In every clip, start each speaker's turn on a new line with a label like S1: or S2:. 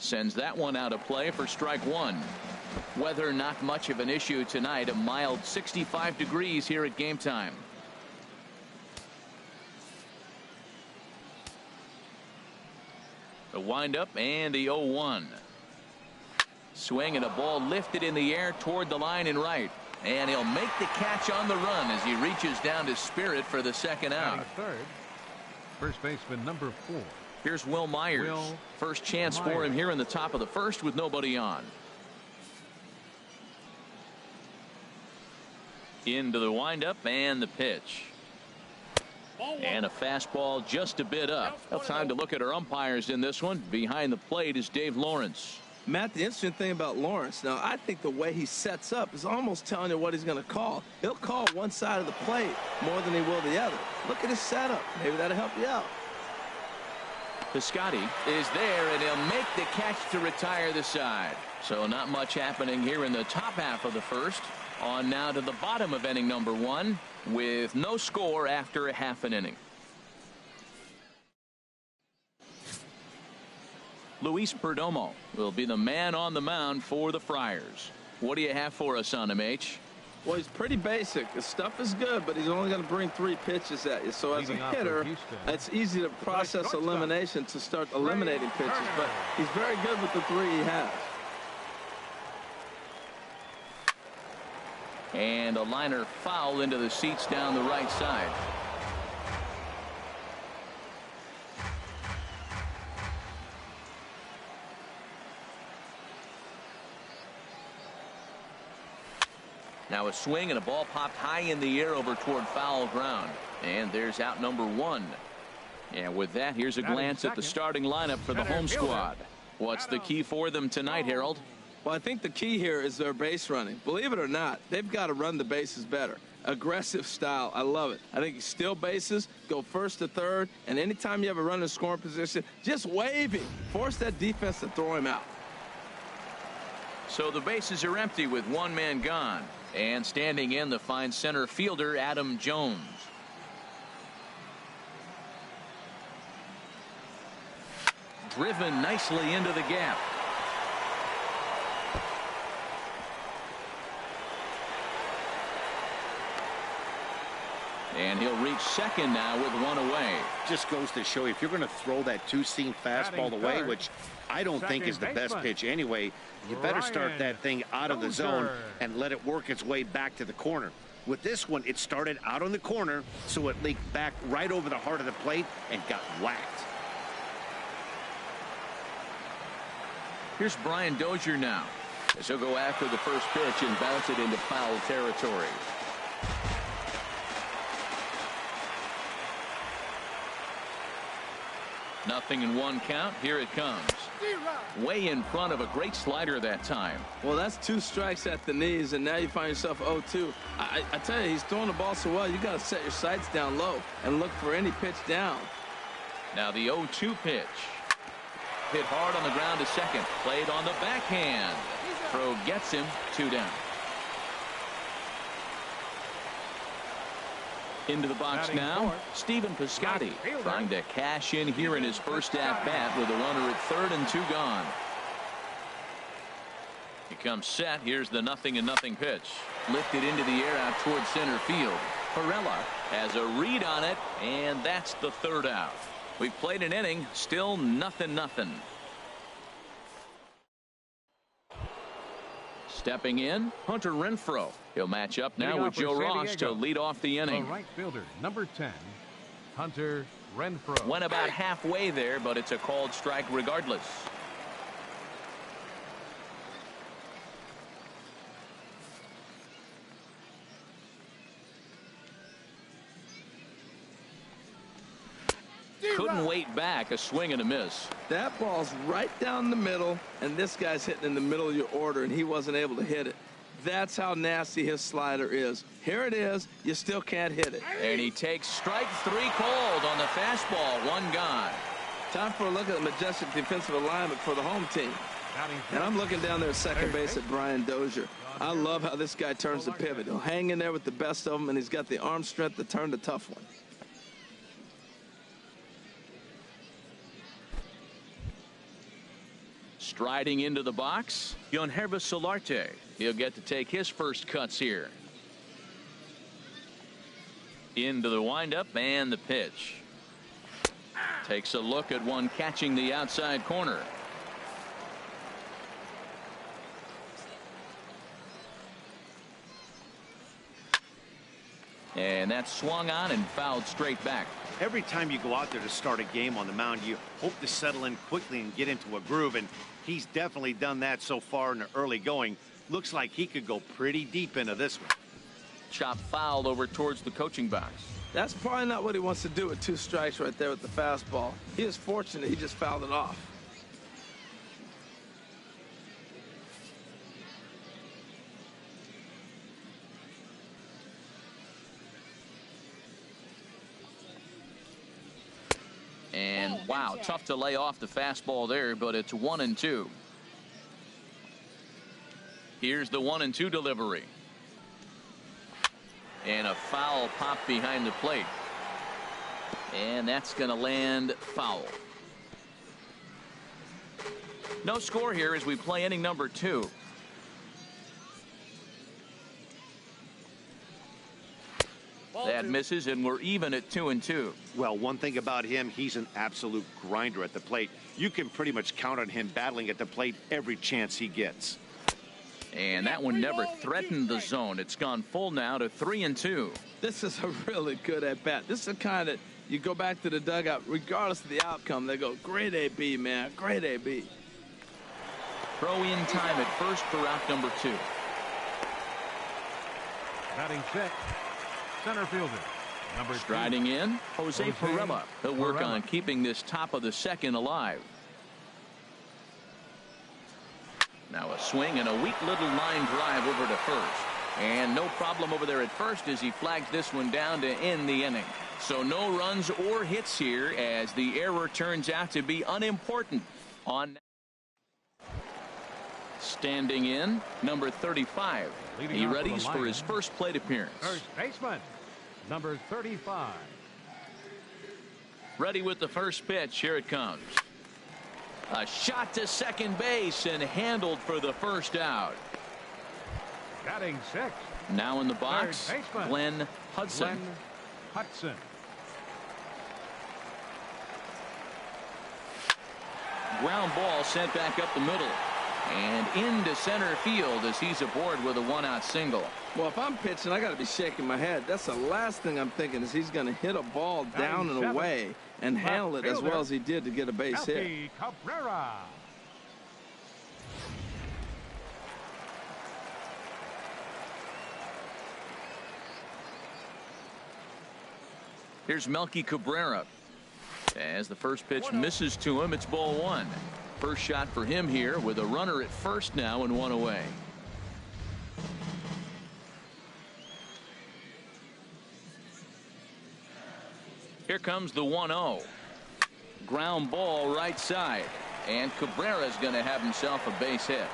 S1: sends that one out of play for strike one. Weather not much of an issue tonight. A mild 65 degrees here at game time. The windup and the 0-1. Swing and a ball lifted in the air toward the line and right. And he'll make the catch on the run as he reaches down to Spirit for the second out.
S2: Third, first baseman number 4.
S1: Here's Will Myers. First chance for him here in the top of the first with nobody on. Into the windup and the pitch. And a fastball just a bit up. Well, time to look at our umpires in this one. Behind the plate is Dave Lawrence.
S3: Matt, the interesting thing about Lawrence, now I think the way he sets up is almost telling you what he's going to call. He'll call one side of the plate more than he will the other. Look at his setup. Maybe that'll help you out.
S1: Piscotty is there, and he'll make the catch to retire the side. So not much happening here in the top half of the first. On now to the bottom of inning number 1 with no score after a half an inning. Luis Perdomo will be the man on the mound for the Friars. What do you have for us on him, H?
S3: Well, he's pretty basic. His stuff is good, but he's only going to bring 3 pitches at you. So as a hitter, it's easy to process elimination to start eliminating pitches, but he's very good with the 3 he has.
S1: And a liner foul into the seats down the right side. Now a swing and a ball popped high in the air over toward foul ground. And there's out number 1. And with that, here's a glance at the starting lineup for the home squad. What's the key for them tonight, Harold?
S3: Well, I think the key here is their base running. Believe it or not, they've got to run the bases better. Aggressive style. I love it. I think you steal bases, go first to third, and anytime you have a runner in scoring position, just wave him. Force that defense to throw him out.
S1: So the bases are empty with 1 man gone. And standing in, the fine center fielder, Adam Jones. Driven nicely into the gap. And he'll reach second now with 1 away.
S4: Just goes to show you, if you're going to throw that 2-seam fastball away, which I don't think is the best pitch anyway, you better start that thing out of the zone and let it work its way back to the corner. With this one, it started out on the corner, so it leaked back right over the heart of the plate and got whacked.
S1: Here's Brian Dozier now, as he'll go after the first pitch and bounce it into foul territory. Nothing in 1 count. Here it comes. Way in front of a great slider that time.
S3: Well, that's 2 strikes at the knees, and now you find yourself 0-2. I tell you, he's throwing the ball so well, you got to set your sights down low and look for any pitch down.
S1: Now the 0-2 pitch. Hit hard on the ground to second. Played on the backhand. Throw gets him. 2 down. Into the box now, Stephen Piscotty trying to cash in here in his first at-bat with a runner at third and 2 gone. He comes set. Here's the 0-0 pitch. Lifted into the air out towards center field. Perella has a read on it, and that's the 3rd out. We've played an inning, still 0-0. Stepping in, Hunter Renfroe. He'll match up now with Joe Ross to lead off the inning.
S2: The right fielder, number 10, Hunter Renfroe.
S1: Went about halfway there, but it's a called strike regardless. Couldn't wait back. A swing and a miss.
S3: That ball's right down the middle, and this guy's hitting in the middle of your order, and he wasn't able to hit it. That's how nasty his slider is. Here it is. You still can't hit it.
S1: And he takes strike 3 called on the fastball. 1 gone.
S3: Time for a look at the majestic defensive alignment for the home team. And I'm looking down there at second base at Brian Dozier. I love how this guy turns the pivot. He'll hang in there with the best of them, and he's got the arm strength to turn the tough one.
S1: Striding into the box, Yonhervis Solarte. He'll get to take his first cuts here. Into the windup and the pitch. Takes a look at one catching the outside corner. And that's swung on and fouled straight back.
S4: Every time you go out there to start a game on the mound, you hope to settle in quickly and get into a groove, and he's definitely done that so far in the early going. Looks like he could go pretty deep into this one.
S1: Chop fouled over towards the coaching box.
S3: That's probably not what he wants to do with 2 strikes right there with the fastball. He is fortunate he just fouled it off.
S1: And wow, tough to lay off the fastball there, but it's 1-2. Here's the 1-2 delivery. And a foul pop behind the plate. And that's going to land foul. No score here as we play inning number 2. That misses, and we're even at 2-2.
S4: Well, one thing about him, he's an absolute grinder at the plate. You can pretty much count on him battling at the plate every chance he gets.
S1: And that one never threatened the zone. It's gone full now to 3-2.
S3: This is a really good at-bat. This is the kind that you go back to the dugout, regardless of the outcome, they go, great AB, man, great AB.
S1: Throw in time at first for out number 2.
S2: Batting set, center fielder, number 2.
S1: Striding in, Jose Perella. He'll work on keeping this top of the second alive. Now a swing and a weak little line drive over to first. And no problem over there at first as he flags this one down to end the inning. So no runs or hits here as the error turns out to be unimportant. On standing in, number 35. He readies for his first plate appearance.
S2: First baseman, number 35.
S1: Ready with the first pitch. Here it comes. A shot to second base and handled for the first out.
S2: Batting 6.
S1: Now in the box, Glenn Hudson. Ground ball sent back up the middle and into center field as he's aboard with a 1-out single.
S3: Well, if I'm pitching, I got to be shaking my head. That's the last thing I'm thinking is he's going to hit a ball down and away and handle it as well as he did to get a base hit.
S2: Cabrera.
S1: Here's Melky Cabrera. As the first pitch misses to him, it's ball 1. First shot for him here with a runner at first now and 1 away. Here comes the 1-0. Ground ball right side. And Cabrera's going to have himself a base hit.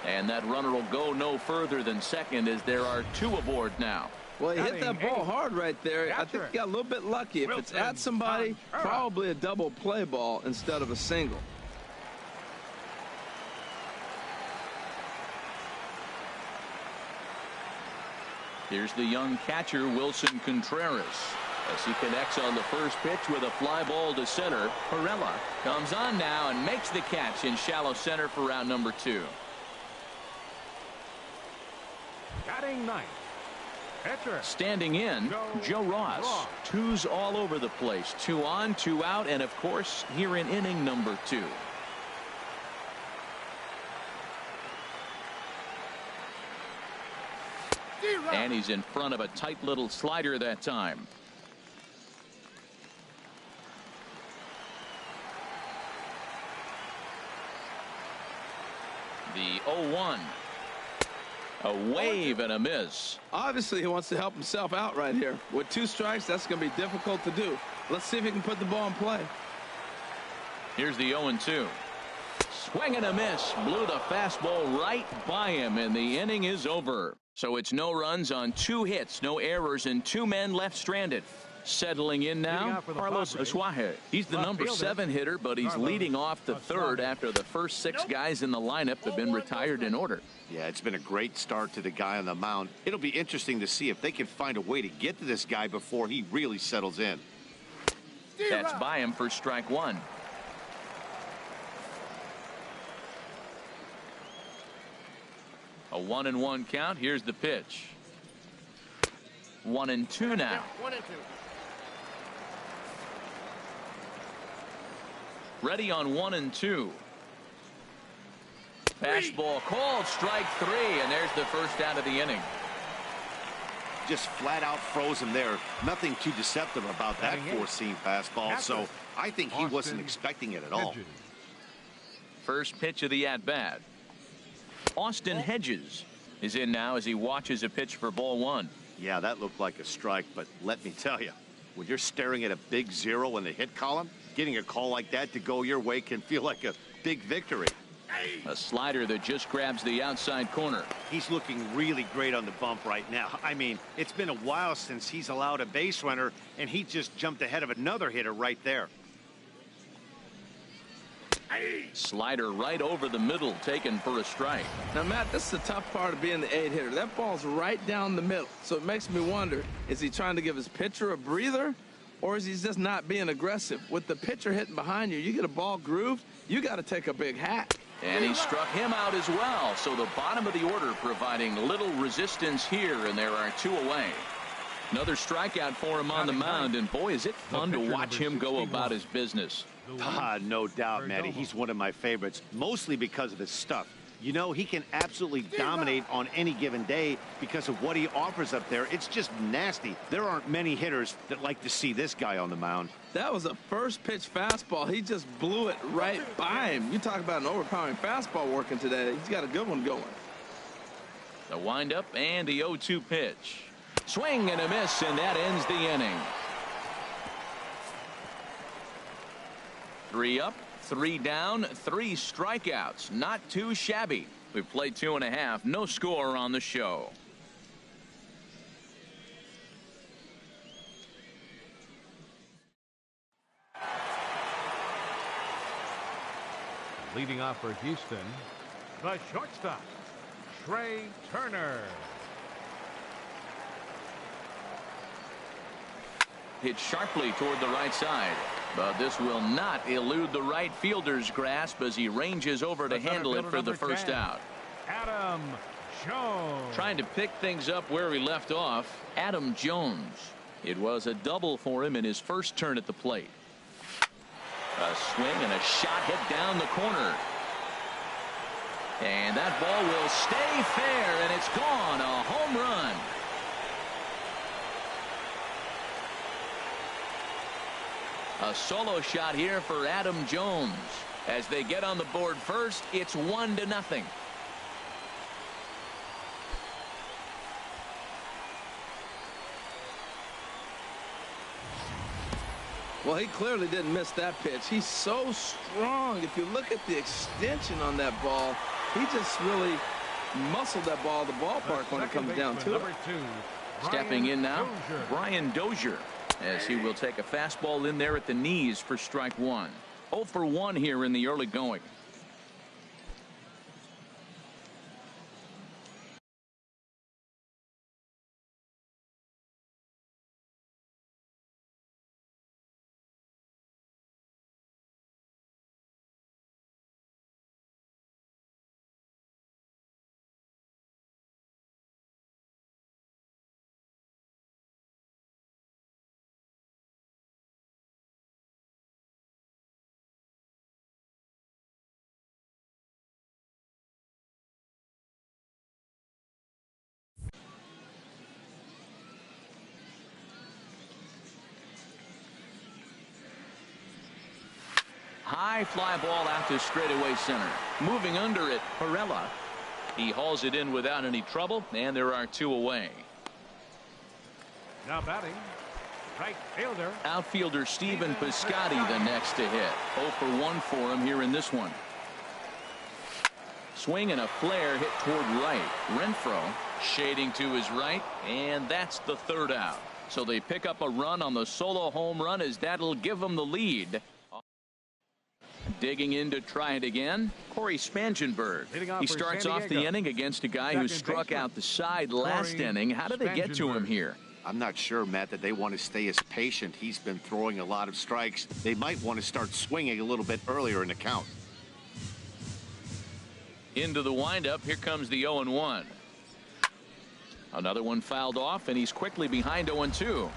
S1: And that runner will go no further than second as there are 2 aboard now.
S3: Well, he hit that ball hard right there. I think he got a little bit lucky. If it's at somebody, probably a double play ball instead of a single.
S1: Here's the young catcher, Wilson Contreras, as he connects on the first pitch with a fly ball to center. Perella comes on now and makes the catch in shallow center for round number 2.
S2: Batting 9.
S1: Standing in, Joe Ross. 2s all over the place. 2 on, 2 out, and of course here in inning number 2. And he's in front of a tight little slider that time. The 0-1. A wave and a miss.
S3: Obviously, he wants to help himself out right here. With 2 strikes, that's going to be difficult to do. Let's see if he can put the ball in play.
S1: Here's the 0-2. Swing and a miss. Blew the fastball right by him, and the inning is over. So it's no runs on 2 hits, no errors, and 2 men left stranded. Settling in now, Carlos Asuaje. He's the number 7 hitter, but he's leading off the third after the first 6 guys in the lineup have been retired in order.
S4: Yeah, it's been a great start to the guy on the mound. It'll be interesting to see if they can find a way to get to this guy before he really settles in.
S1: That's by him for strike 1. A 1-1 count. Here's the pitch. 1-2 now.
S5: 1-2.
S1: Ready on 1-2. Fastball called, strike 3, and there's the first out of the inning.
S4: Just flat out froze him there. Nothing too deceptive about that four-seam fastball, so I think he wasn't expecting it at all.
S1: First pitch of the at-bat. Austin Hedges is in now as he watches a pitch for ball 1.
S4: Yeah, that looked like a strike, but let me tell you, when you're staring at a big 0 in the hit column, getting a call like that to go your way can feel like a big victory.
S1: A slider that just grabs the outside corner.
S4: He's looking really great on the bump right now. I mean, it's been a while since he's allowed a base runner, and he just jumped ahead of another hitter right there.
S1: Slider right over the middle, taken for a strike.
S3: Now, Matt, this is the tough part of being the 8 hitter. That ball's right down the middle. So it makes me wonder, is he trying to give his pitcher a breather, or is he just not being aggressive? With the pitcher hitting behind you, you get a ball grooved, you got to take a big hack.
S1: And he struck him out as well. So the bottom of the order providing little resistance here, and there are 2 away. Another strikeout for him on the mound, and boy, is it fun to watch him go about his business.
S4: No doubt, Matty. He's one of my favorites, mostly because of his stuff. You know, he can absolutely dominate on any given day because of what he offers up there. It's just nasty. There aren't many hitters that like to see this guy on the mound.
S3: That was a first pitch fastball. He just blew it right by him. You talk about an overpowering fastball working today. He's got a good one going.
S1: The windup and the 0-2 pitch. Swing and a miss, and that ends the inning. 3 up, 3 down, 3 strikeouts. Not too shabby. We've played 2.5. No score on the show.
S2: Leading off for Houston, the shortstop, Trey Turner.
S1: Hit sharply toward the right side. But this will not elude the right fielder's grasp as he ranges over to handle it for the first out.
S2: Adam Jones.
S1: Trying to pick things up where he left off, Adam Jones. It was a double for him in his first turn at the plate. A swing and a shot hit down the corner. And that ball will stay fair, and it's gone. A home run. A solo shot here for Adam Jones. As they get on the board first, it's 1-0.
S3: Well, he clearly didn't miss that pitch. He's so strong. If you look at the extension on that ball, he just really muscled that ball to the ballpark when it comes down to it.
S1: Stepping in now, Brian Dozier, as he will take a fastball in there at the knees for strike 1. 0 for 1 here in the early going. High fly ball out to straightaway center. Moving under it, Perella. He hauls it in without any trouble, and there are 2 away.
S2: Now batting, right fielder.
S1: Outfielder Stephen Piscotty the next to hit. 0 for 1 for him here in this one. Swing and a flare hit toward right. Renfroe shading to his right, and that's the third out. So they pick up a run on the solo home run as that'll give them the lead. Digging in to try it again, Corey Spangenberg. He starts off the inning against a guy who struck out the side last inning. How do they get to him here?
S4: I'm not sure, Matt, that they want to stay as patient. He's been throwing a lot of strikes. They might want to start swinging a little bit earlier in the count.
S1: Into the windup. Here comes the 0-1. Another one fouled off, and he's quickly behind 0-2.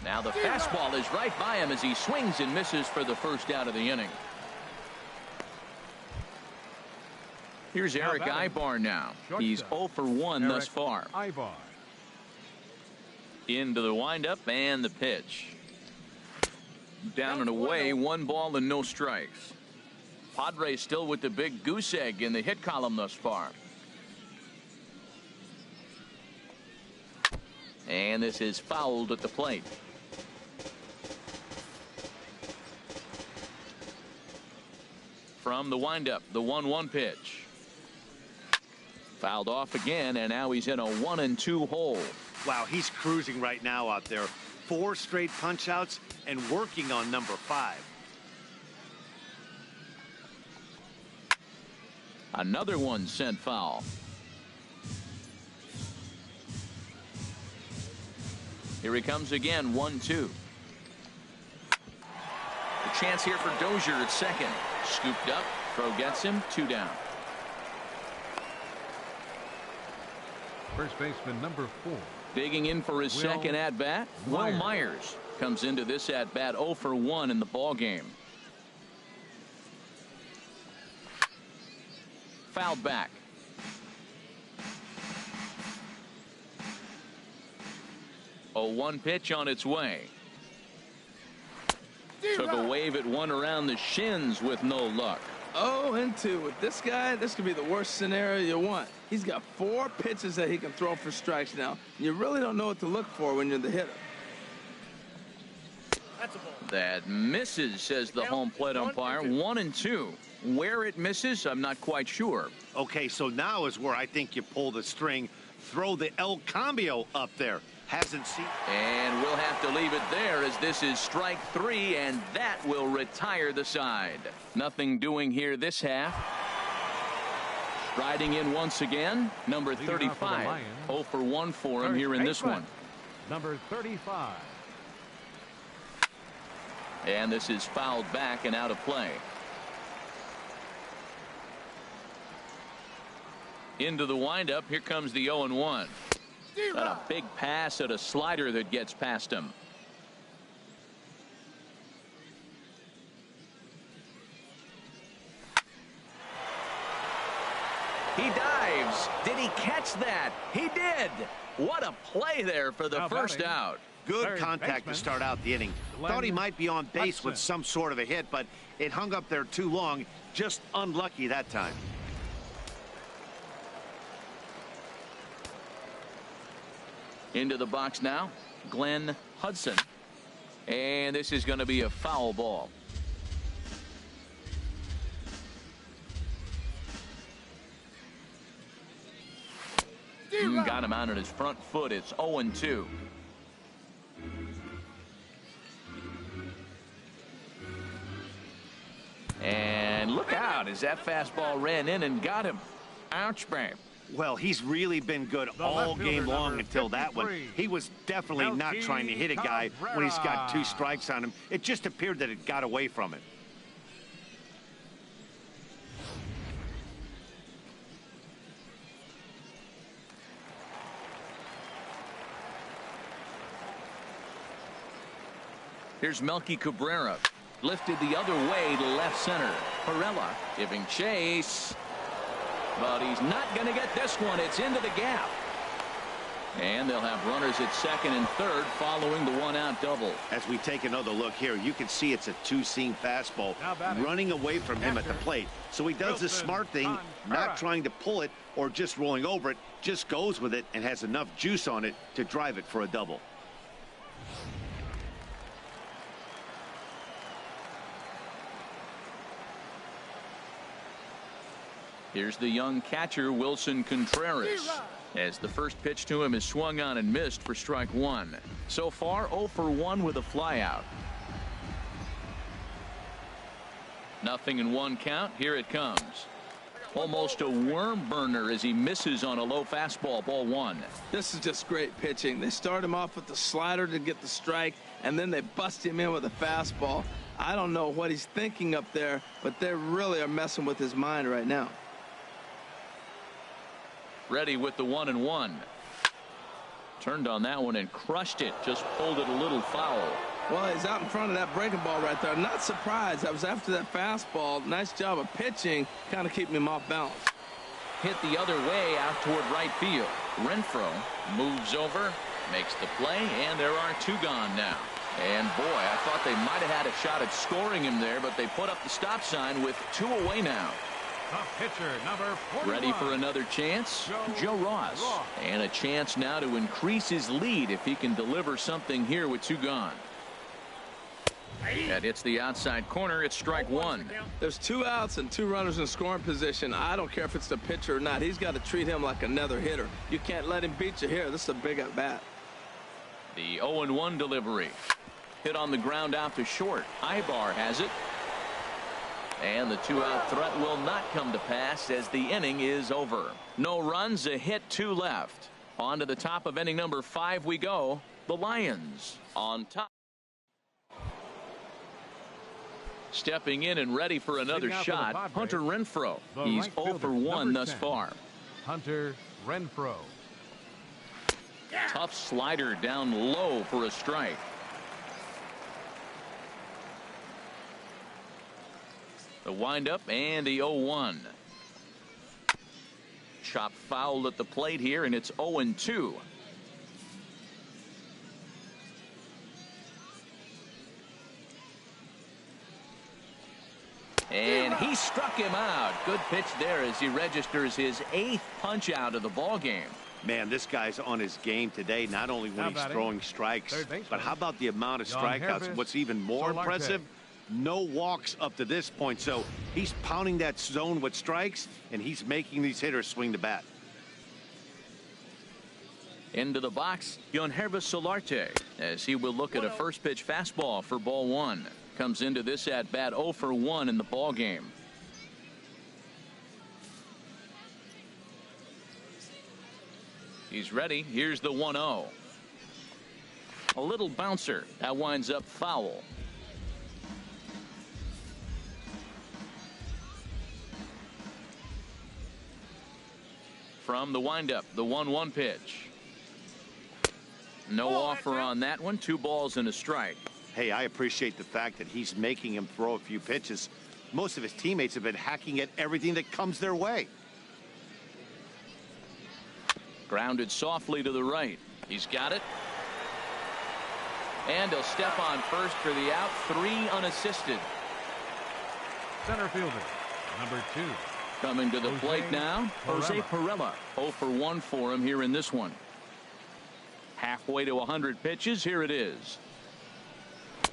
S1: Now the fastball is right by him as he swings and misses for the first out of the inning. Here's Eric Ibar now. He's 0 for 1 thus far. Into the windup and the pitch. Down and away, 1 ball and no strikes. Padres still with the big goose egg in the hit column thus far. And this is fouled at the plate. From the windup, the 1-1 pitch. Fouled off again, and now he's in a 1-2 hole.
S4: Wow, he's cruising right now out there. 4 straight punch-outs and working on number 5.
S1: Another one sent foul. Here he comes again, 1-2. A chance here for Dozier at second. Scooped up, throw gets him, 2 down.
S2: First baseman number 4.
S1: Digging in for his second at bat, Will Myers comes into this at bat 0 for 1 in the ball game. Fouled back. A 1 pitch on its way. Took a wave at one around the shins with no luck.
S3: 0-2 with this guy. This could be the worst scenario you want. He's got 4 pitches that he can throw for strikes now. You really don't know what to look for when you're the hitter.
S1: That misses, says the home plate umpire. 1-2. Where it misses, I'm not quite sure.
S4: Okay, so now is where I think you pull the string. Throw the El Cambio up there. Hasn't seen.
S1: And we'll have to leave it there as this is strike 3, and that will retire the side. Nothing doing here this half. Striding in once again, number 35. 0 for 1 for him here in this one.
S2: Number 35.
S1: And this is fouled back and out of play. Into the windup. Here comes the 0-1. Got a big pass at a slider that gets past him. He dives. Did he catch that? He did. What a play there for the first out.
S4: Good contact to start out the inning. Thought he might be on base with some sort of a hit, but it hung up there too long. Just unlucky that time.
S1: Into the box now, Glenn Hudson. And this is going to be a foul ball. Got him out on his front foot. It's 0-2. And look out as that fastball ran in and got him. Ouch, babe.
S4: Well, he's really been good all game long until that one. He was definitely not trying to hit a guy when he's got 2 strikes on him. It just appeared that it got away from it.
S1: Here's Melky Cabrera. Lifted the other way to left center. Perella giving chase. But he's not going to get this one. It's into the gap. And they'll have runners at second and third following the 1-out double.
S4: As we take another look here, you can see it's a 2-seam fastball running away from him at the plate. So he does the smart thing, not trying to pull it or just rolling over it, just goes with it and has enough juice on it to drive it for a double.
S1: Here's the young catcher, Wilson Contreras, as the first pitch to him is swung on and missed for strike one. So far 0 for 1 with a flyout. 0-1 count. Here it comes. Almost a worm burner as he misses on a low fastball. Ball one.
S3: This is just great pitching. They start him off with the slider to get the strike, and then they bust him in with a fastball. I don't know what he's thinking up there, but they really are messing with his mind right now.
S1: Ready with the 1-1. Turned on that one and crushed it. Just pulled it a little foul.
S3: Well, he's out in front of that breaking ball right there. Not surprised. I was after that fastball. Nice job of pitching, kind of keeping him off balance.
S1: Hit the other way out toward right field. Renfroe moves over, makes the play, and there are two gone now. And boy, I thought they might have had a shot at scoring him there, but they put up the stop sign with 2 away now.
S2: The pitcher, number 41.
S1: Ready for another chance? Joe Ross. And a chance now to increase his lead if he can deliver something here with 2 gone. That hits the outside corner. It's strike one.
S3: There's 2 outs and 2 runners in scoring position. I don't care if it's the pitcher or not. He's got to treat him like another hitter. You can't let him beat you here. This is a big at bat.
S1: The 0-1 delivery. Hit on the ground out to short. Ibar has it. And the 2-out threat will not come to pass as the inning is over. No runs, a hit, 2 left. On to the top of inning number 5 we go. The Lions on top. Stepping in and ready for another shot, Hunter Renfroe. He's 0 for 1 thus far.
S2: Hunter Renfroe.
S1: Tough slider down low for a strike. The windup and the 0-1. Chop foul at the plate here, and it's 0-2. And he struck him out. Good pitch there as he registers his 8th punch out of the ball game.
S4: Man, this guy's on his game today, not only when he's throwing strikes, but how about the amount of strikeouts? What's even more impressive, no walks up to this point. So he's pounding that zone with strikes, and he's making these hitters swing the bat.
S1: Into the box, Yonhervis Solarte, as he will look at a first pitch fastball for ball one. Comes into this at bat 0 for 1 in the ball game. He's ready. Here's the 1-0. A little bouncer that winds up foul. From the windup, the 1-1 pitch. No offer on that one. 2 balls and a strike.
S4: Hey, I appreciate the fact that he's making him throw a few pitches. Most of his teammates have been hacking at everything that comes their way.
S1: Grounded softly to the right. He's got it. And he'll step on first for the out. 3 unassisted.
S2: Center fielder, number 2.
S1: Coming to the plate now, Jose Pirela. 0 for 1 for him here in this one. Halfway to 100 pitches. Here it is.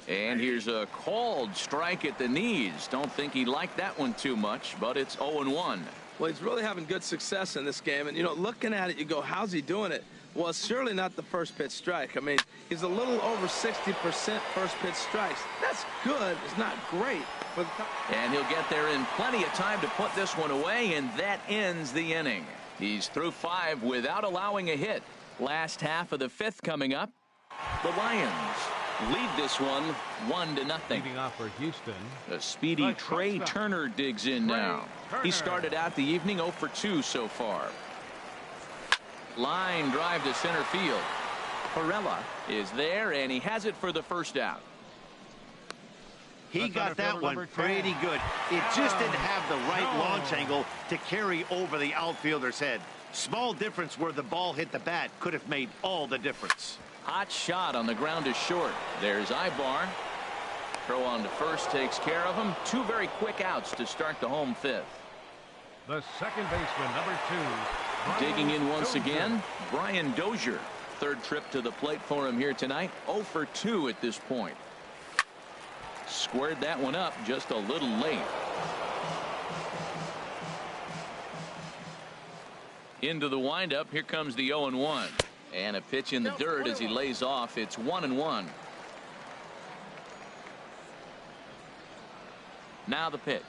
S1: And here's a called strike at the knees. Don't think he liked that one too much, but it's 0-1.
S3: Well, he's really having good success in this game. And, you know, looking at it, you go, how's he doing it? Well, it's surely not the first pitch strike. I mean, he's a little over 60% first pitch strikes. That's good. It's not great. But
S1: and he'll get there in plenty of time to put this one away, and that ends the inning. He's through 5 without allowing a hit. Last half of the 5th coming up. The Lions lead this one 1-0.
S2: Leading off for Houston.
S1: The speedy Trey Turner digs in now. He started out the evening 0 for 2 so far. Line drive to center field. Pirela is there, and he has it for the first out.
S4: He got that one pretty good. It just didn't have the right launch angle to carry over the outfielder's head. Small difference where the ball hit the bat could have made all the difference.
S1: Hot shot on the ground is short. There's Ibar. Throw on to first takes care of him. 2 very quick outs to start the home 5th.
S2: The second baseman, number 2.
S1: Digging in once again, Brian Dozier. 3rd trip to the plate for him here tonight. 0 for 2 at this point. Squared that one up just a little late. Into the windup. Here comes the 0-1. And a pitch in the dirt as he lays off. It's 1-1. Now the pitch.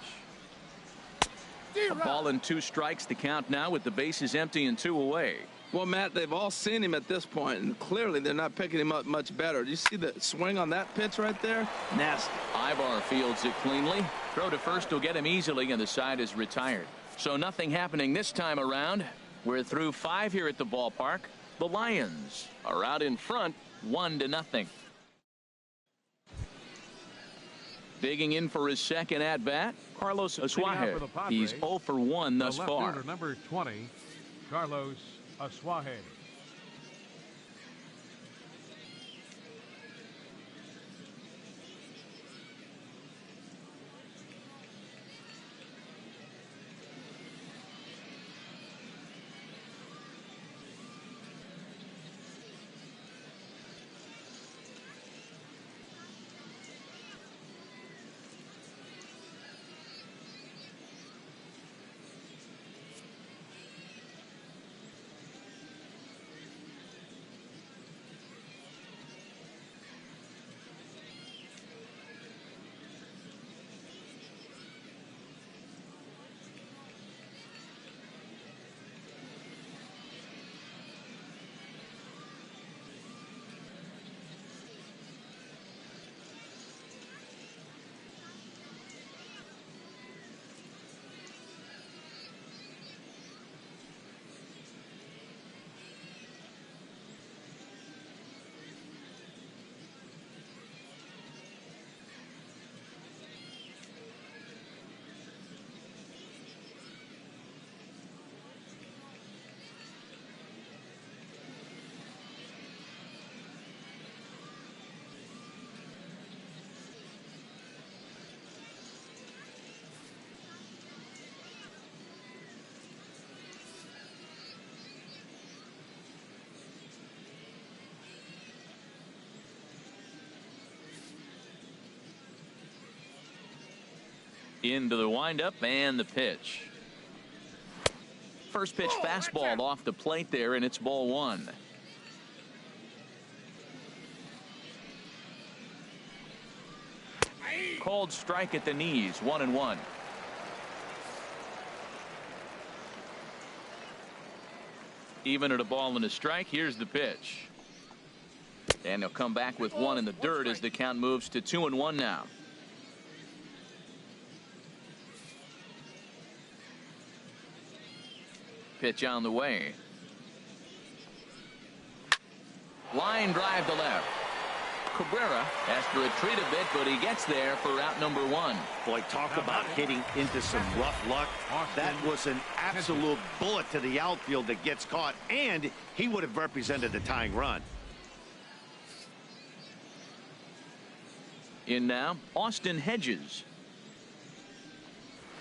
S1: A ball and 2 strikes to count now with the bases empty and 2 away.
S3: Well, Matt, they've all seen him at this point, and clearly they're not picking him up much better. Do you see the swing on that pitch right there? Nasty.
S1: Ibar fields it cleanly. Throw to first will get him easily, and the side is retired. So nothing happening this time around. We're through 5 here at the ballpark. The Lions are out in front 1-0. Digging in for his second at-bat, Carlos Asuaje. He's 0 for 1 thus far.
S2: Number 20, Carlos Asuaje.
S1: Into the windup and the pitch. First pitch fastball off the plate there, and it's ball 1. Called strike at the knees, 1-1. Even at a ball and a strike. Here's the pitch. And he'll come back with 1 in the dirt as the count moves to 2-1 now. Pitch on the way. Line drive to left. Cabrera has to retreat a bit, but he gets there for out number 1.
S4: Boy, talk about hitting into some rough luck. That was an absolute bullet to the outfield that gets caught, and he would have represented the tying run.
S1: In now, Austin Hedges.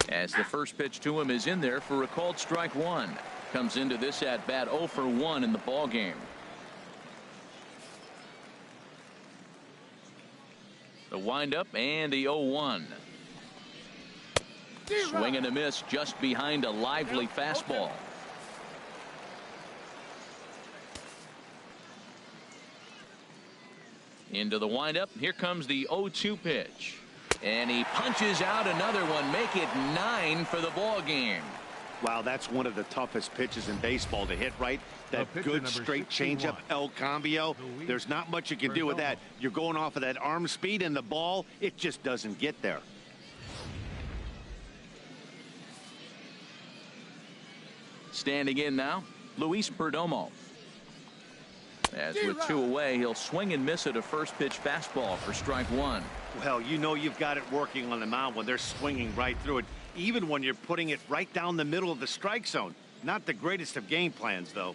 S1: As the first pitch to him is in there for a called strike 1. Comes into this at bat 0 for 1 in the ball game. The windup and the 0-1. Swing and a miss just behind a lively fastball. Into the windup. Here comes the 0-2 pitch. And he punches out another one. Make it 9 for the ball game.
S4: Wow, that's one of the toughest pitches in baseball to hit, right? That good straight changeup, El Cambio. There's not much you can do with that. You're going off of that arm speed, and the ball, it just doesn't get there.
S1: Standing in now, Luis Perdomo. As with 2 away, he'll swing and miss at a first pitch fastball for strike 1.
S4: Well, you know you've got it working on the mound when they're swinging right through it, even when you're putting it right down the middle of the strike zone. Not the greatest of game plans, though.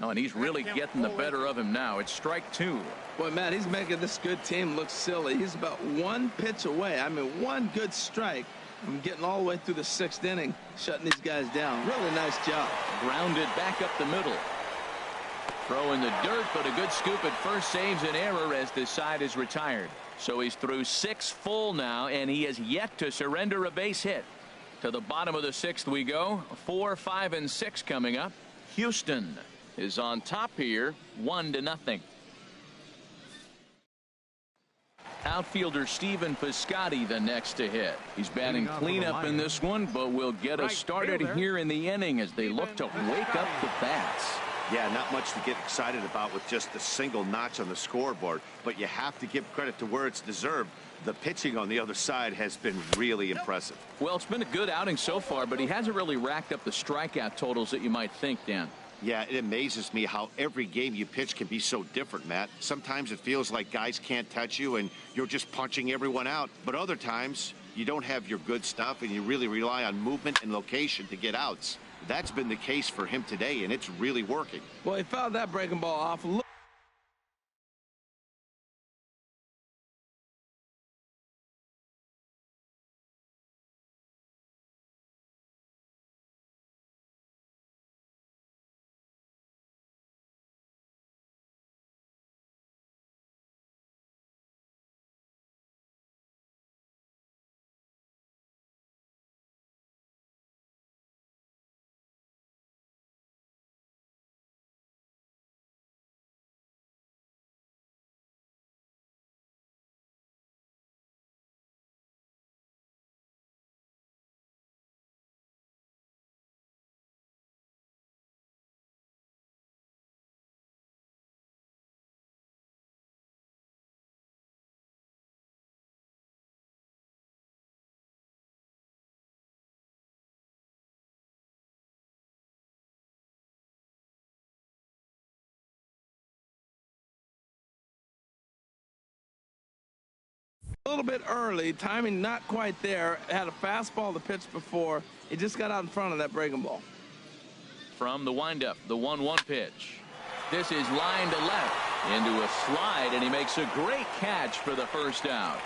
S1: Oh, and he's really getting the better of him now. It's strike 2.
S3: Boy, Matt, he's making this good team look silly. He's about 1 pitch away. I mean, 1 good strike. I'm getting all the way through the 6th inning, shutting these guys down. Really nice job.
S1: Grounded back up the middle. Throw in the dirt, but a good scoop at first saves an error as the side is retired. So he's through 6 full now, and he has yet to surrender a base hit. To the bottom of the 6th we go. 4, 5, and 6 coming up. Houston is on top here, 1-0. Outfielder Stephen Piscotty the next to hit. He's batting cleanup in this one, but will get us started here in the inning as they look to wake up the bats.
S4: Yeah, not much to get excited about with just a single notch on the scoreboard, but you have to give credit to where it's deserved. The pitching on the other side has been really impressive.
S1: Well, it's been a good outing so far, but he hasn't really racked up the strikeout totals that you might think, Dan.
S4: Yeah, it amazes me how every game you pitch can be so different, Matt. Sometimes it feels like guys can't touch you and you're just punching everyone out. But other times you don't have your good stuff and you really rely on movement and location to get outs. That's been the case for him today, and it's really working.
S3: Well, he fouled that breaking ball off. A little bit early, timing not quite there. Had a fastball to pitch before. He just got out in front of that breaking ball.
S1: From the windup, the 1-1 pitch. This is line to left into a slide, and he makes a great catch for the first out.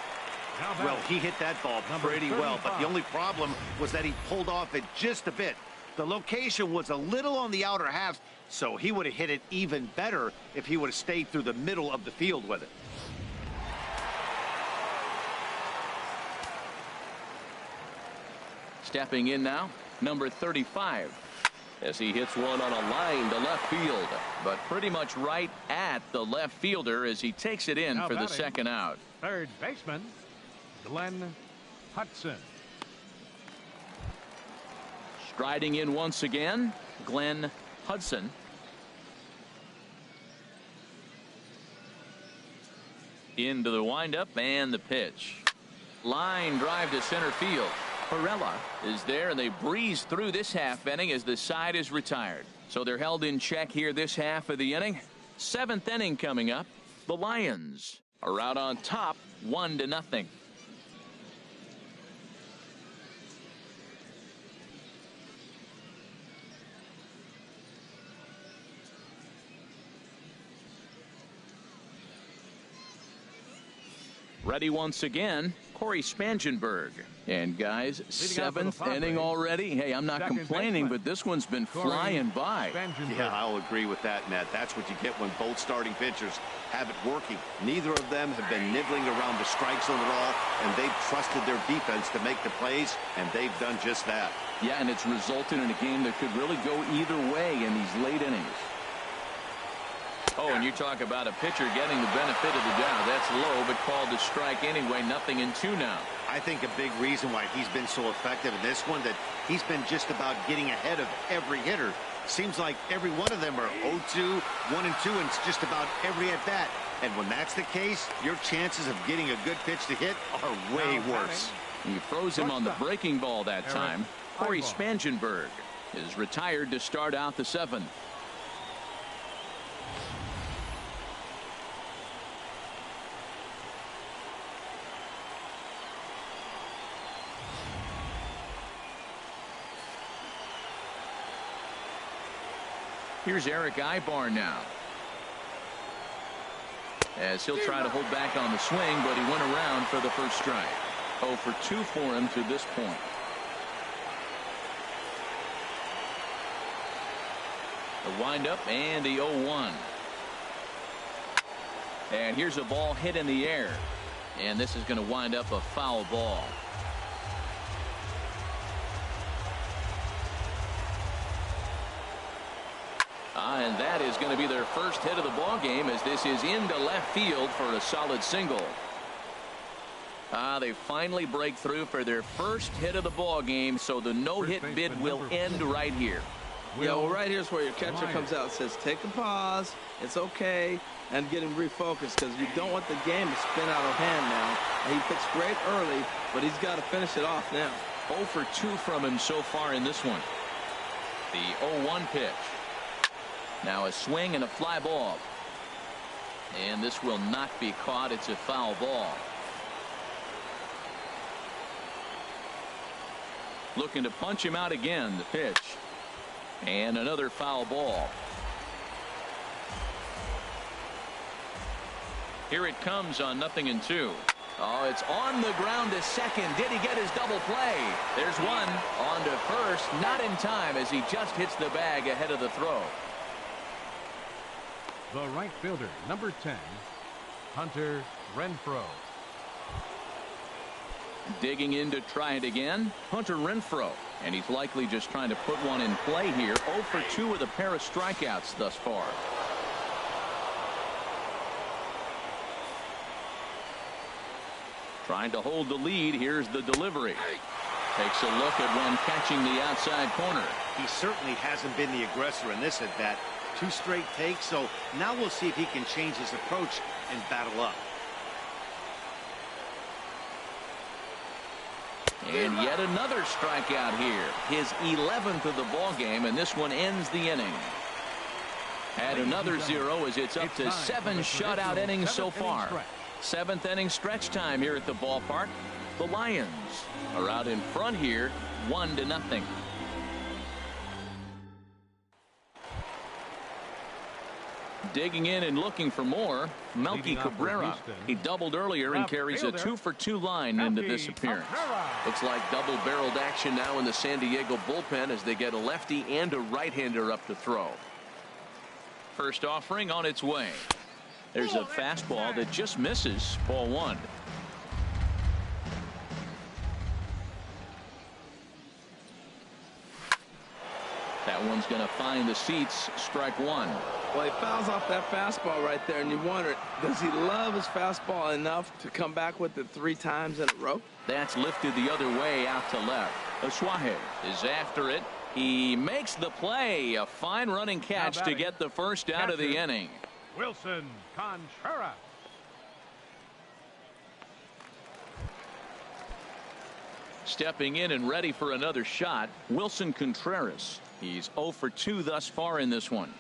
S4: Well, he hit that ball pretty well, but the only problem was that he pulled off it just a bit. The location was a little on the outer half, so he would have hit it even better if he would have stayed through the middle of the field with it.
S1: Stepping in now, number 35, as he hits one on a line to left field, but pretty much right at the left fielder as he takes it in for the second out.
S2: Third baseman, Glenn Hudson.
S1: Striding in once again, Glenn Hudson. Into the windup and the pitch. Line drive to center field. Perella is there, and they breeze through this half inning as the side is retired. So they're held in check here this half of the inning. 7th inning coming up. The Lions are out on top, 1-0. Ready once again, Corey Spangenberg. And guys, 7th inning already. Hey, I'm not complaining, but this one's been flying by.
S4: Yeah, I'll agree with that, Matt. That's what you get when both starting pitchers have it working. Neither of them have been nibbling around the strike zone at all, and they've trusted their defense to make the plays, and they've done just that.
S1: Yeah, and it's resulted in a game that could really go either way in these late innings. Oh, and you talk about a pitcher getting the benefit of the doubt. That's low, but called to strike anyway. 0-2 now.
S4: I think a big reason why he's been so effective in this one, that he's been just about getting ahead of every hitter. Seems like every one of them are 0-2, 1-2, and it's just about every at-bat. And when that's the case, your chances of getting a good pitch to hit are way worse.
S1: He froze him on the breaking ball that time. Corey Spangenberg is retired to start out the 7th. Here's Eric Ibar now, as he'll try to hold back on the swing, but he went around for the first strike. 0 for 2 for him to this point. The windup and the 0-1. And here's a ball hit in the air. And this is going to wind up a foul ball. And that is going to be their first hit of the ball game, as this is into left field for a solid single. They finally break through for their first hit of the ball game, so the no-hit bid will end right here.
S3: Yeah, well, right here's where your catcher comes out and says, take a pause, it's okay, and get him refocused, because you don't want the game to spin out of hand now. And he pitched great early, but he's got to finish it off now.
S1: 0 for 2 from him so far in this one. The 0-1 pitch. Now a swing and a fly ball. And this will not be caught. It's a foul ball. Looking to punch him out again. The pitch. And another foul ball. Here it comes on 0-2. Oh, it's on the ground to second. Did he get his double play? There's one. On to first. Not in time, as he just hits the bag ahead of the throw.
S2: The right fielder, number 10, Hunter Renfroe.
S1: Digging in to try it again, Hunter Renfroe. And he's likely just trying to put one in play here. 0 for 2 with a pair of strikeouts thus far. Trying to hold the lead. Here's the delivery. Takes a look at one catching the outside corner.
S4: He certainly hasn't been the aggressor in this at bat. 2 straight takes, so now we'll see if he can change his approach and battle up.
S1: And yet another strikeout here. His 11th of the ball game, and this one ends the inning. Add another 0 as it's up to 7 shutout innings so far. 7th inning stretch time here at the ballpark. The Lions are out in front here, 1-0. Digging in and looking for more, Melky Cabrera. He doubled earlier and carries a 2 for 2 line into this appearance. Looks like double-barreled action now in the San Diego bullpen as they get a lefty and a right-hander up to throw. First offering on its way. There's a fastball that just misses. Ball 1. That one's going to find the seats. Strike 1.
S3: Well, he fouls off that fastball right there, and you wonder, does he love his fastball enough to come back with it 3 times in a row?
S1: That's lifted the other way out to left. Asuaje is after it. He makes the play. A fine running catch to get the first out of the inning.
S2: Wilson Contreras.
S1: Stepping in and ready for another shot, Wilson Contreras. He's 0 for 2 thus far in this one.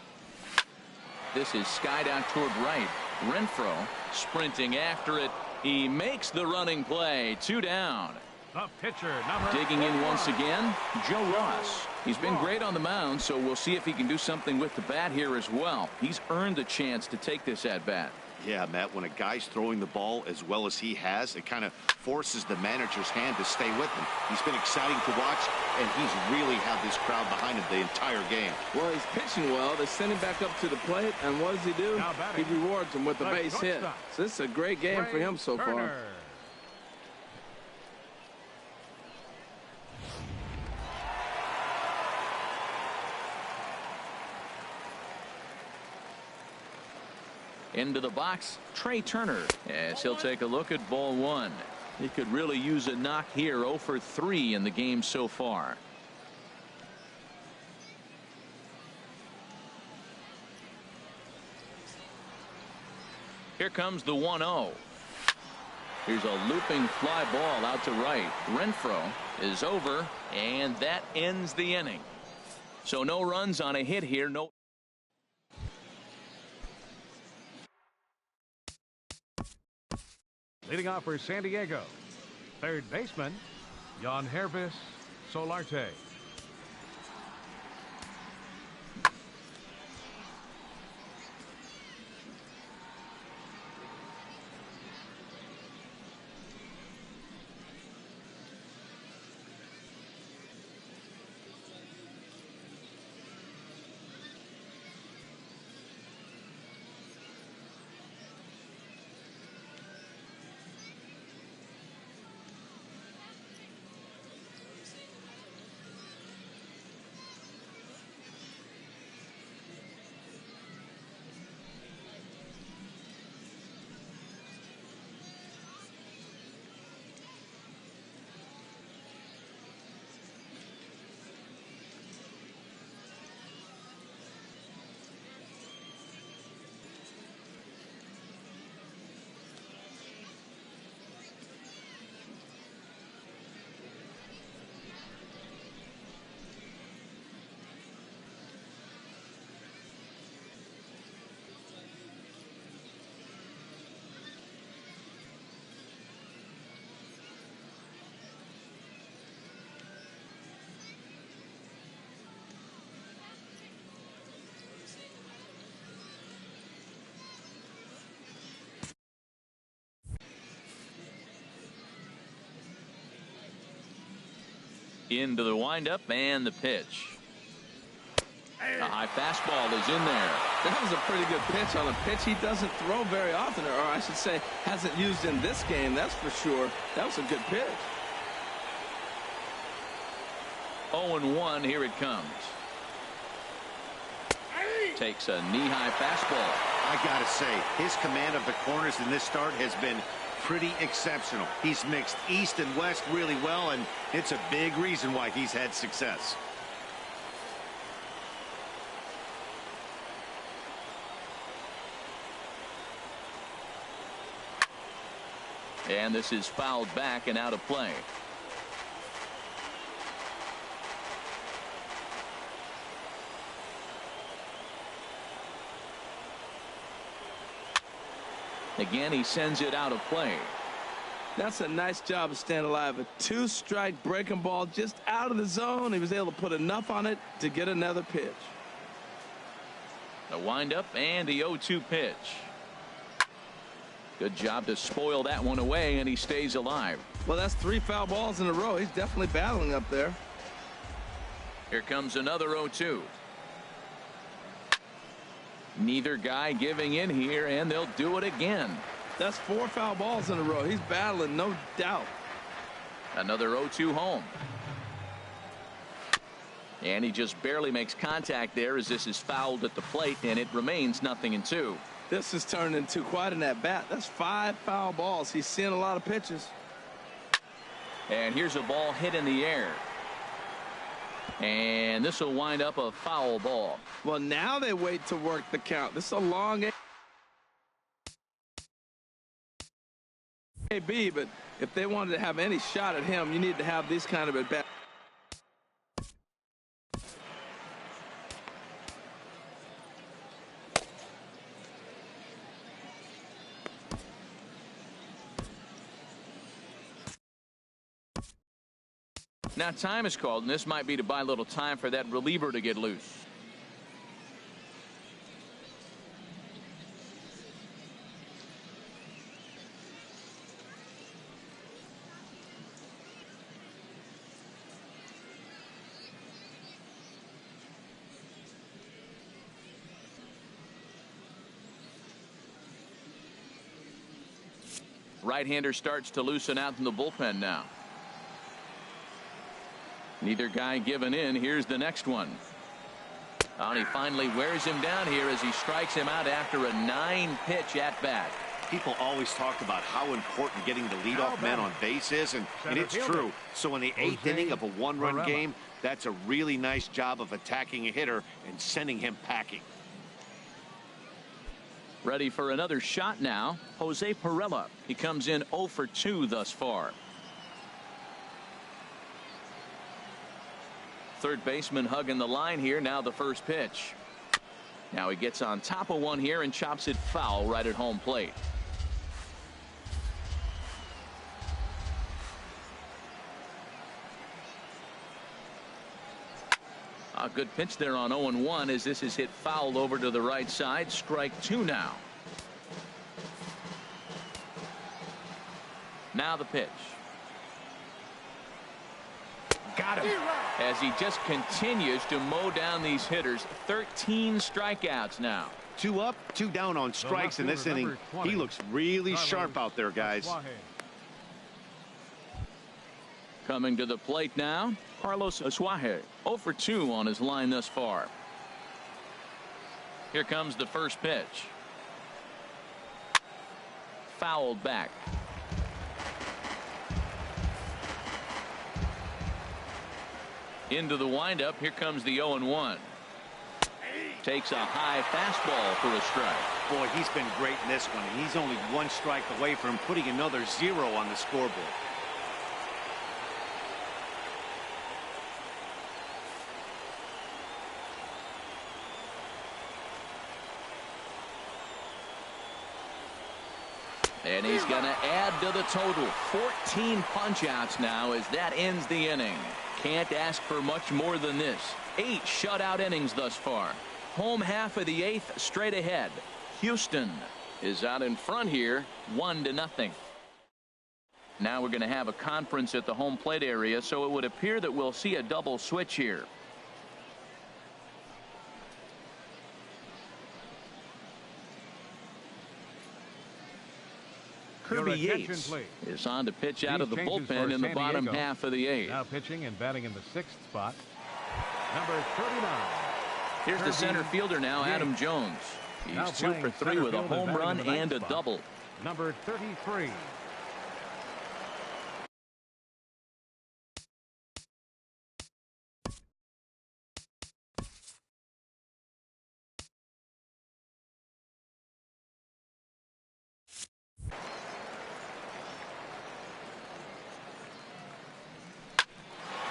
S1: This is skied out toward right. Renfroe sprinting after it. He makes the running play. 2 down.
S2: The pitcher, number
S1: Digging in once again, Joe Ross. He's been great on the mound, so we'll see if he can do something with the bat here as well. He's earned the chance to take this at bat.
S4: Yeah, Matt, when a guy's throwing the ball as well as he has, it kind of forces the manager's hand to stay with him. He's been exciting to watch, and he's really had this crowd behind him the entire game.
S3: Well, he's pitching well. They send him back up to the plate, and what does he do? He rewards him with a base hit. So this is a great game for him so far.
S1: Into the box, Trey Turner, as he'll take a look at ball 1. He could really use a knock here. 0 for 3 in the game so far. Here comes the 1-0. Here's a looping fly ball out to right. Renfroe is over, and that ends the inning. So no runs on a hit here. No.
S2: Leading off for San Diego, third baseman, Yangervis Solarte.
S1: Into the windup and the pitch. A high fastball is in there.
S3: That was a pretty good pitch on a pitch he doesn't throw very often, or I should say hasn't used in this game, that's for sure. That was a good pitch.
S1: 0-1, here it comes. Takes a knee-high fastball.
S4: I gotta say, his command of the corners in this start has been pretty exceptional. He's mixed east and west really well, and it's a big reason why he's had success.
S1: And this is fouled back and out of play. Again, he sends it out of play.
S3: That's a nice job of staying alive. A 2-strike breaking ball just out of the zone. He was able to put enough on it to get another pitch.
S1: The windup and the 0-2 pitch. Good job to spoil that one away, and he stays alive.
S3: Well, that's 3 foul balls in a row. He's definitely battling up there.
S1: Here comes another 0-2. Neither guy giving in here, and they'll do it again.
S3: That's 4 foul balls in a row. He's battling, no doubt.
S1: Another 0-2 home. And he just barely makes contact there as this is fouled at the plate, and it remains 0-2.
S3: This has turned into quite an at-bat. That's 5 foul balls. He's seeing a lot of pitches.
S1: And here's a ball hit in the air. And this will wind up a foul ball.
S3: Well, now they wait to work the count. This is a long AB, but if they wanted to have any shot at him, you need to have these kind of at-bats.
S1: Now time is called, and this might be to buy a little time for that reliever to get loose. Right-hander starts to loosen out in the bullpen now. Neither guy giving in. Here's the next one. And he finally wears him down here as he strikes him out after a 9-pitch at bat.
S4: People always talk about how important getting the leadoff man on base is, and it's true. So in the 8th inning of a 1-run game, that's a really nice job of attacking a hitter and sending him packing.
S1: Ready for another shot now. Jose Pirela. He comes in 0 for 2 thus far. Third baseman hugging the line here. Now the first pitch. Now he gets on top of one here and chops it foul right at home plate. A good pitch there on 0-1 as this is hit foul over to the right side. Strike 2 now. Now the pitch. Got him. As he just continues to mow down these hitters. 13 strikeouts now.
S4: 2 up, 2 down on strikes in this inning. He looks really sharp out there, guys.
S1: Coming to the plate now, Carlos Asuaje. 0 for 2 on his line thus far. Here comes the first pitch. Fouled back. Into the windup. Here comes the 0-1. Takes a high fastball for a strike.
S4: Boy, he's been great in this one, and he's only 1 strike away from putting another 0 on the scoreboard.
S1: And he's going to add to the total. 14 punch-outs now as that ends the inning. Can't ask for much more than this. 8 shutout innings thus far. Home half of the 8th straight ahead. Houston is out in front here 1-0. Now we're going to have a conference at the home plate area, so it would appear that we'll see a double switch here. Kirby Yates is on to pitch out of the bullpen in the bottom half of the 8th.
S2: Now pitching and batting in the 6th spot, number 39.
S1: Here's the center fielder now, Adam Jones. He's 2 for 3 with a home run and a double.
S2: Number 33.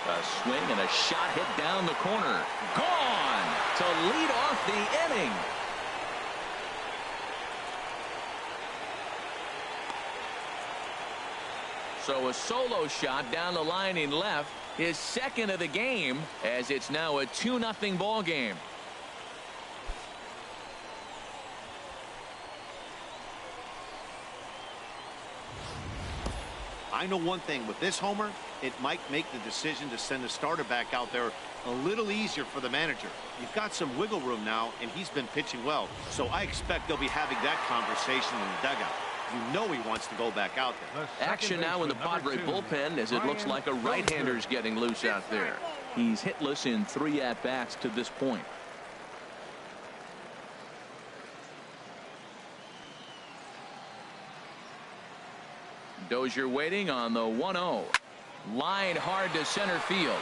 S1: A swing and a shot hit down the corner. Gone to lead off the inning. So a solo shot down the line in left, his second of the game, as it's now a 2-0 ball game.
S4: I know one thing with this homer, it might make the decision to send the starter back out there a little easier for the manager. You've got some wiggle room now, and he's been pitching well. So I expect they'll be having that conversation in the dugout. You know he wants to go back out there.
S1: Action now in the Padre bullpen as it looks like a right-hander's getting loose out there. He's hitless in 3 at-bats to this point. Dozier waiting on the 1-0. Line hard to center field.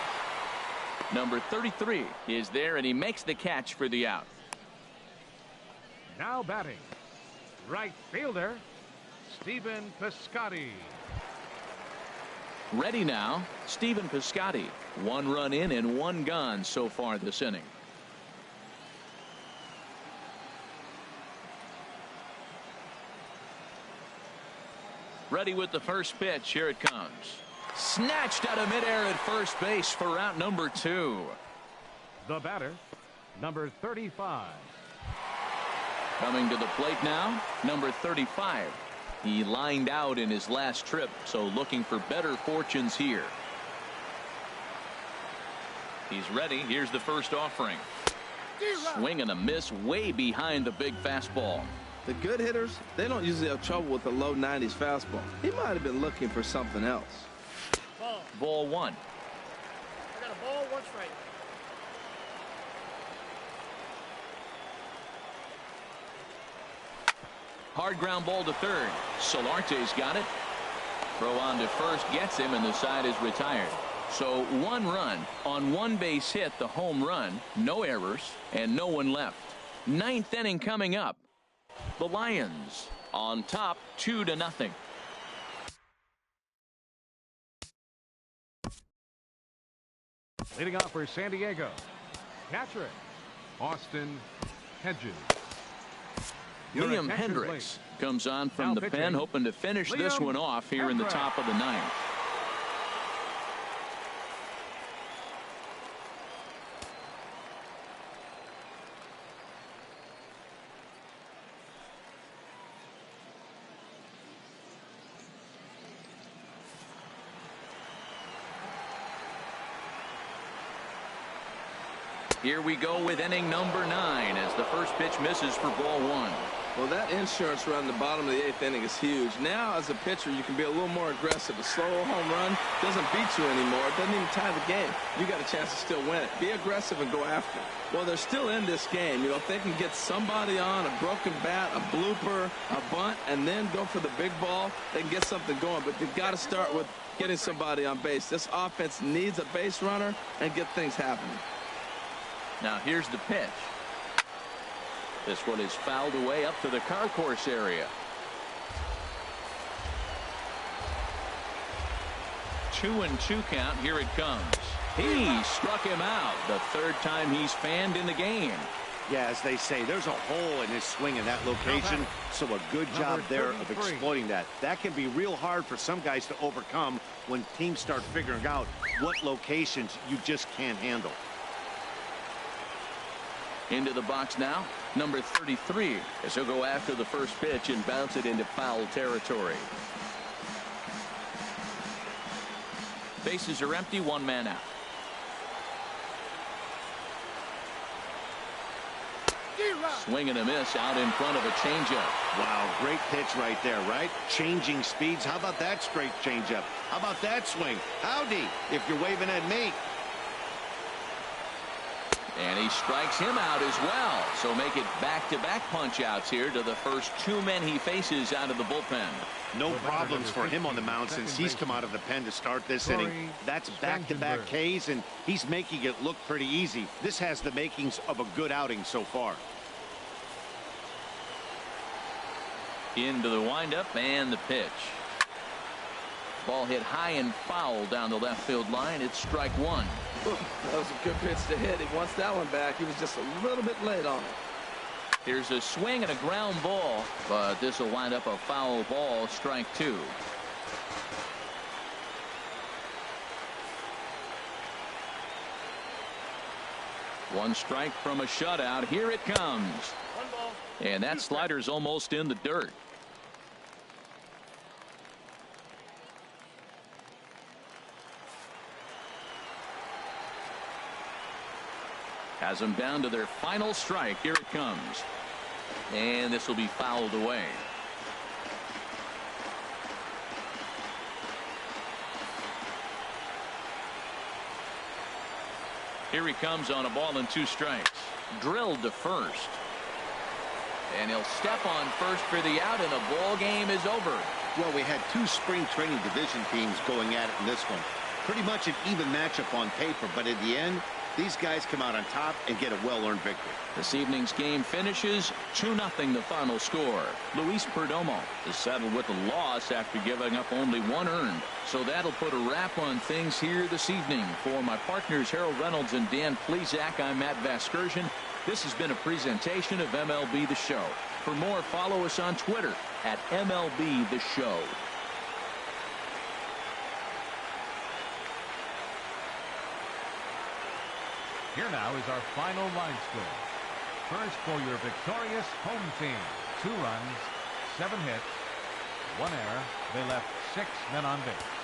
S1: Number 33 is there, and he makes the catch for the out.
S2: Now batting, right fielder, Stephen Piscotty.
S1: Ready now, Stephen Piscotty. 1 run in and 1 gone so far this inning. Ready with the first pitch. Here it comes. Snatched out of midair at first base for route number 2.
S2: The batter, number 35.
S1: Coming to the plate now, number 35. He lined out in his last trip, so looking for better fortunes here. He's ready. Here's the first offering. Swing and a miss way behind the big fastball.
S3: The good hitters, they don't usually have trouble with the low 90s fastball. He might have been looking for something else.
S1: Ball 1.
S5: I got a ball, 1 strike.
S1: Hard ground ball to third. Solarte's got it. Throw on to first gets him, and the side is retired. So 1 run on 1 base hit, the home run, no errors, and no one left. 9th inning coming up. The Lions on top 2-0.
S2: Leading off for San Diego, catcher Austin Hedges.
S1: Liam Hendricks comes on from the pen, hoping to finish this one off here in the top of the 9th. Here we go with inning number 9 as the first pitch misses for ball 1.
S3: Well, that insurance run in the bottom of the 8th inning is huge. Now, as a pitcher, you can be a little more aggressive. A slow home run doesn't beat you anymore. It doesn't even tie the game. You got a chance to still win it. Be aggressive and go after it. Well, they're still in this game. You know, if they can get somebody on, a broken bat, a blooper, a bunt, and then go for the big ball, they can get something going. But they've got to start with getting somebody on base. This offense needs a base runner and get things happening.
S1: Now here's the pitch. This one is fouled away up to the concourse area. 2-2 count. Here it comes. He struck him out. The 3rd time he's fanned in the game.
S4: Yeah, as they say, there's a hole in his swing in that location, so a good job there of exploiting that. That can be real hard for some guys to overcome when teams start figuring out what locations you just can't handle.
S1: Into the box now, number 33, as he'll go after the first pitch and bounce it into foul territory. Bases are empty, one man out. Swing and a miss out in front of a changeup.
S4: Wow, great pitch right there, right? Changing speeds. How about that straight changeup? How about that swing? Howdy, if you're waving at me.
S1: And he strikes him out as well. So make it back-to-back punch-outs here to the first two men he faces out of the bullpen.
S4: No problems for him on the mound since he's come out of the pen to start this inning. That's back-to-back Ks, and he's making it look pretty easy. This has the makings of a good outing so far.
S1: Into the windup and the pitch. Ball hit high and foul down the left field line. It's strike one.
S3: Ooh, that was a good pitch to hit. He wants that one back. He was just a little bit late on it.
S1: Here's a swing and a ground ball, but this will wind up a foul ball, strike two. One strike from a shutout. Here it comes.
S5: One ball.
S1: And that slider's almost in the dirt. Has them down to their final strike. Here it comes. And this will be fouled away. Here he comes on a ball and two strikes. Drilled to first. And he'll step on first for the out, and the ball game is over.
S4: Well, we had two spring training division teams going at it in this one. Pretty much an even matchup on paper, but in the end, these guys come out on top and get a well-earned victory.
S1: This evening's game finishes 2-0 the final score. Luis Perdomo is settled with a loss after giving up only one earned. So that'll put a wrap on things here this evening. For my partners Harold Reynolds and Dan Plesac, I'm Matt Vasgersian. This has been a presentation of MLB The Show. For more, follow us on Twitter at MLB The Show.
S2: Here now is our final line score. First for your victorious home team. 2 runs, 7 hits, 1 error. They left 6 men on base.